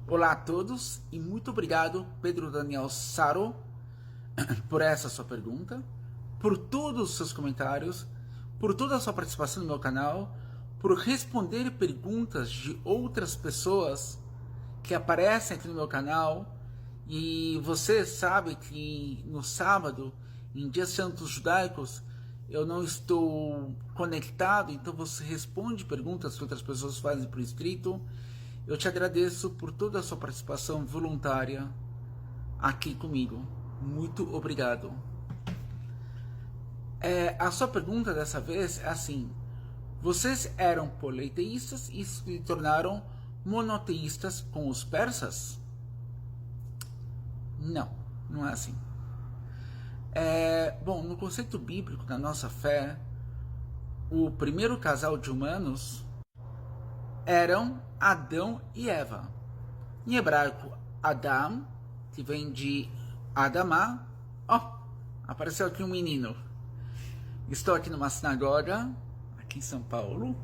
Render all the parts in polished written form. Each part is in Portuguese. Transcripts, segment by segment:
Olá a todos e muito obrigado, Pedro Daniel Saro, por essa sua pergunta, por todos os seus comentários, por toda a sua participação no meu canal, por responder perguntas de outras pessoas que aparecem aqui no meu canal. E você sabe que no sábado, em dias santos judaicos, eu não estou conectado, então você responde perguntas que outras pessoas fazem por escrito. Eu te agradeço por toda a sua participação voluntária aqui comigo. Muito obrigado. A sua pergunta dessa vez é assim: vocês eram politeístas e se tornaram monoteístas com os persas? Não, não é assim. Bom, no conceito bíblico da nossa fé, o primeiro casal de humanos eram Adão e Eva. Em hebraico, Adam, que vem de Adamá. Apareceu aqui um menino. Estou aqui numa sinagoga, aqui em São Paulo,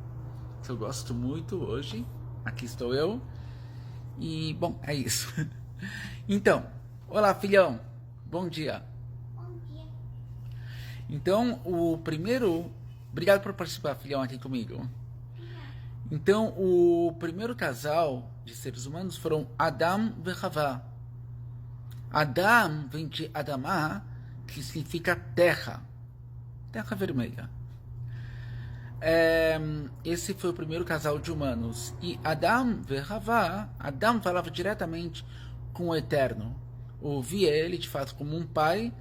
que eu gosto muito hoje. Aqui estou eu. E, bom, é isso. Então, olá, filhão. Bom dia. Bom dia. Então, o primeiro... Obrigado por participar, filhão, aqui comigo. Então, o primeiro casal de seres humanos foram Adam e Havá. Adam vem de Adamá, que significa terra. Terra vermelha. Esse foi o primeiro casal de humanos. E Adam e Havá, Adam falava diretamente com o Eterno. Ouvia ele, de fato, como um pai.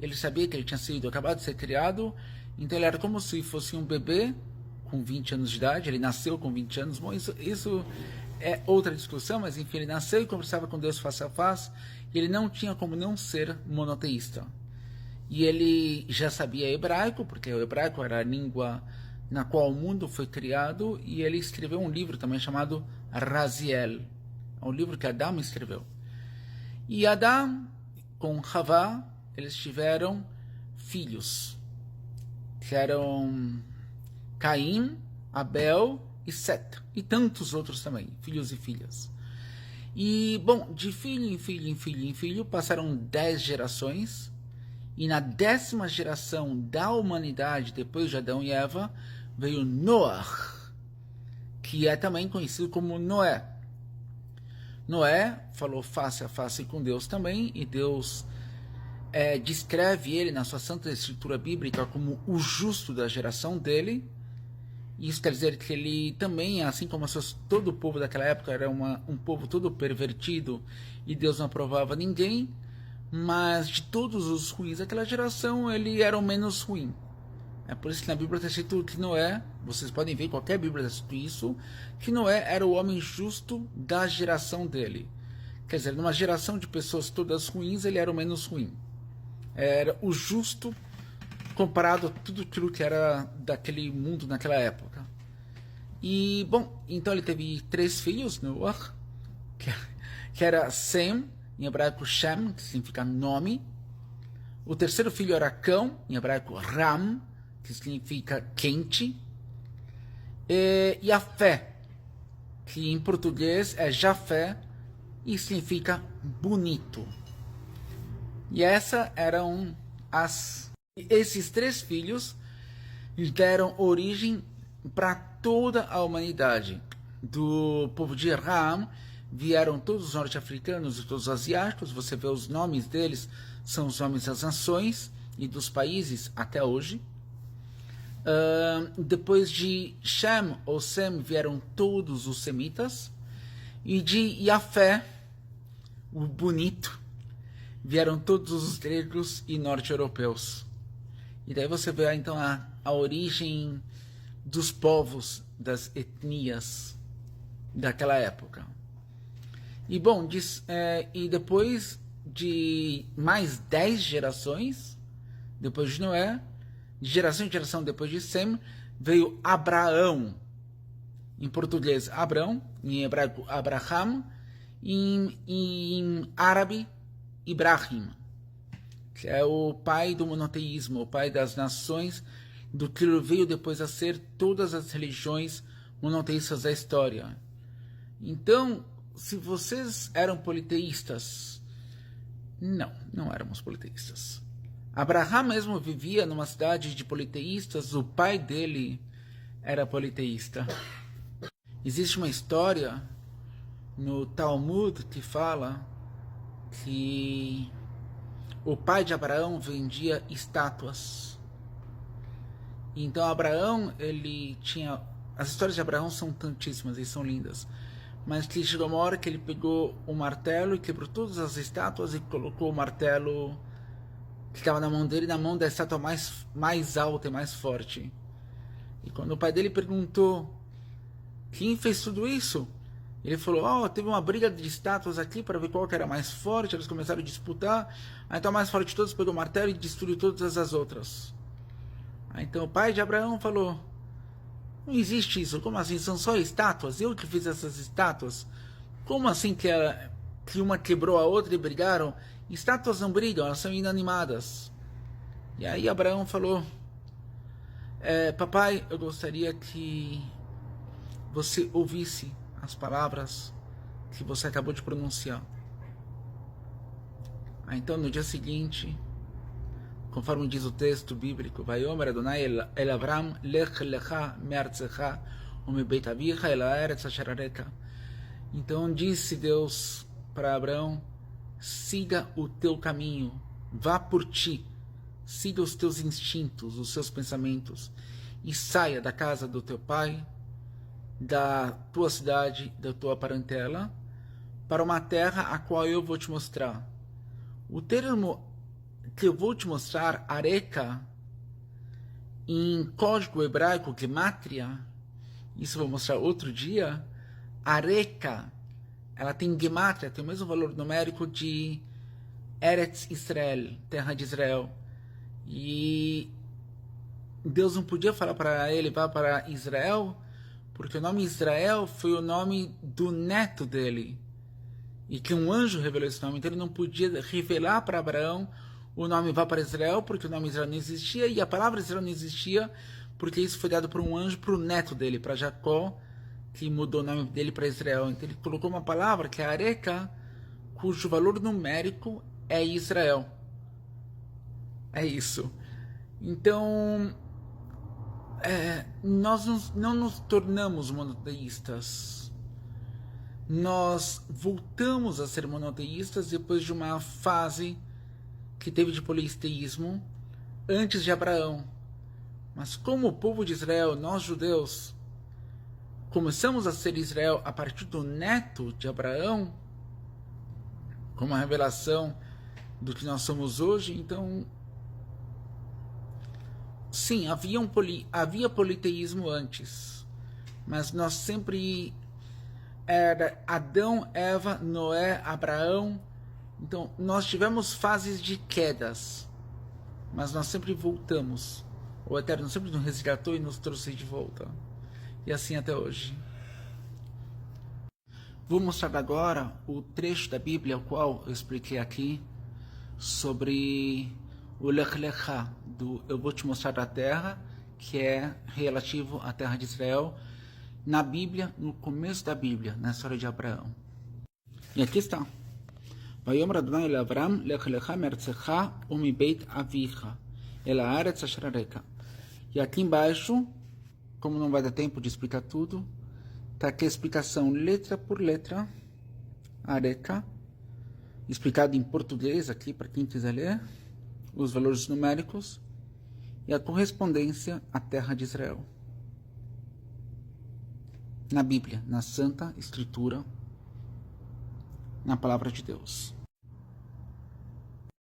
Ele sabia que ele tinha sido acabado de ser criado. Então, ele era como se fosse um bebê com 20 anos de idade. Ele nasceu com 20 anos. Bom, isso é outra discussão, mas enfim, ele nasceu e conversava com Deus face a face. E ele não tinha como não ser monoteísta. E ele já sabia hebraico, porque o hebraico era a língua na qual o mundo foi criado. E ele escreveu um livro também chamado Raziel. É um livro que Adão escreveu. E Adão com Havá, eles tiveram filhos, que eram Caim, Abel e Set, e tantos outros também, filhos e filhas. E, bom, de filho em filho, em filho em filho, passaram 10 gerações, e na 10ª geração da humanidade, depois de Adão e Eva, veio Noah, que é também conhecido como Noé. Noé falou face a face com Deus também, e Deus descreve ele na sua Santa Escritura Bíblica como o justo da geração dele. Isso quer dizer que ele também, assim como todo o povo daquela época, era um povo todo pervertido e Deus não aprovava ninguém, mas de todos os ruins daquela geração, ele era o menos ruim. É por isso que na Bíblia está escrito que Noé, vocês podem ver, qualquer Bíblia está escrito isso, que Noé era o homem justo da geração dele. Quer dizer, numa geração de pessoas todas ruins, ele era o menos ruim. Era o justo comparado a tudo aquilo que era daquele mundo naquela época. E, bom, então ele teve 3 filhos, Noah, que era Sem, em hebraico Shem, que significa nome. O terceiro filho era Cão, em hebraico Ram, que significa quente. E a fé, que em português é Jafé, e significa bonito. E essas eram esses 3 filhos deram origem para toda a humanidade. Do povo de Ram vieram todos os norte-africanos e todos os asiáticos. Você vê os nomes deles, são os nomes das nações e dos países até hoje. Depois de Shem ou Sem vieram todos os semitas. E de Yafé, o bonito, vieram todos os gregos e norte-europeus. E daí você vê então a origem dos povos, das etnias daquela época. E bom, e depois de mais 10 gerações, depois de Noé, de geração em geração depois de Sem, veio Abraão. Em português, Abrão, em hebraico, Abraham, em árabe, Ibrahim, que é o pai do monoteísmo, o pai das nações, do que veio depois a ser todas as religiões monoteístas da história. Então, se vocês eram politeístas, não éramos politeístas. Abraham mesmo vivia numa cidade de politeístas, o pai dele era politeísta. Existe uma história no Talmud que fala que o pai de Abraão vendia estátuas. Então Abraão, ele tinha... As histórias de Abraão são tantíssimas e são lindas. Mas que chegou uma hora que ele pegou um martelo e quebrou todas as estátuas e colocou o martelo que estava na mão dele, na mão da estátua mais alta e mais forte. E quando o pai dele perguntou quem fez tudo isso, ele falou, teve uma briga de estátuas aqui para ver qual que era mais forte, eles começaram a disputar, aí então a mais forte de todos pegou o martelo e destruiu todas as outras. Aí então o pai de Abraão falou, não existe isso, como assim, são só estátuas, eu que fiz essas estátuas, como assim que uma quebrou a outra e brigaram? Estátuas não brigam, elas são inanimadas. E aí Abraão falou, papai, eu gostaria que você ouvisse as palavras que você acabou de pronunciar. Então no dia seguinte, conforme diz o texto bíblico, Vayomer Adonai el Avram, lech lecha me'artzecha umebeit avicha el haaretz asher areka. Então disse Deus para Abraão, siga o teu caminho, vá por ti, siga os teus instintos, os seus pensamentos, e saia da casa do teu pai, da tua cidade, da tua parentela, para uma terra a qual eu vou te mostrar. O termo que eu vou te mostrar, Areka, em código hebraico, Gematria, isso eu vou mostrar outro dia, Areka, ela tem Gematria, tem o mesmo valor numérico de Eretz Israel, terra de Israel. E Deus não podia falar para ele, vá para Israel, porque o nome Israel foi o nome do neto dele. E que um anjo revelou esse nome, então ele não podia revelar para Abraão o nome vá para Israel, porque o nome Israel não existia, e a palavra Israel não existia, porque isso foi dado por um anjo para o neto dele, para Jacó, que mudou o nome dele para Israel. Então ele colocou uma palavra que é Areka, cujo valor numérico é Israel. É isso. Então, nós não nos tornamos monoteístas. Nós voltamos a ser monoteístas depois de uma fase que teve de politeísmo antes de Abraão. Mas como o povo de Israel, nós judeus, começamos a ser Israel a partir do neto de Abraão, como a revelação do que nós somos hoje, então, sim, havia politeísmo antes, mas nós sempre era Adão, Eva, Noé, Abraão. Então, nós tivemos fases de quedas, mas nós sempre voltamos. O Eterno sempre nos resgatou e nos trouxe de volta. E assim até hoje. Vou mostrar agora o trecho da Bíblia, o qual eu expliquei aqui, sobre o Lech Lecha, do Eu Vou Te Mostrar a Terra, que é relativo à terra de Israel, na Bíblia, no começo da Bíblia, na história de Abraão. E aqui está. Vayomer Adonai el Avram, lech lecha me'artzecha umibeit avicha, el haaretz asher areka. E aqui embaixo, como não vai dar tempo de explicar tudo, está aqui a explicação letra por letra, Areka, explicado em português aqui para quem quiser ler, os valores numéricos e a correspondência à terra de Israel. Na Bíblia, na Santa Escritura, na Palavra de Deus.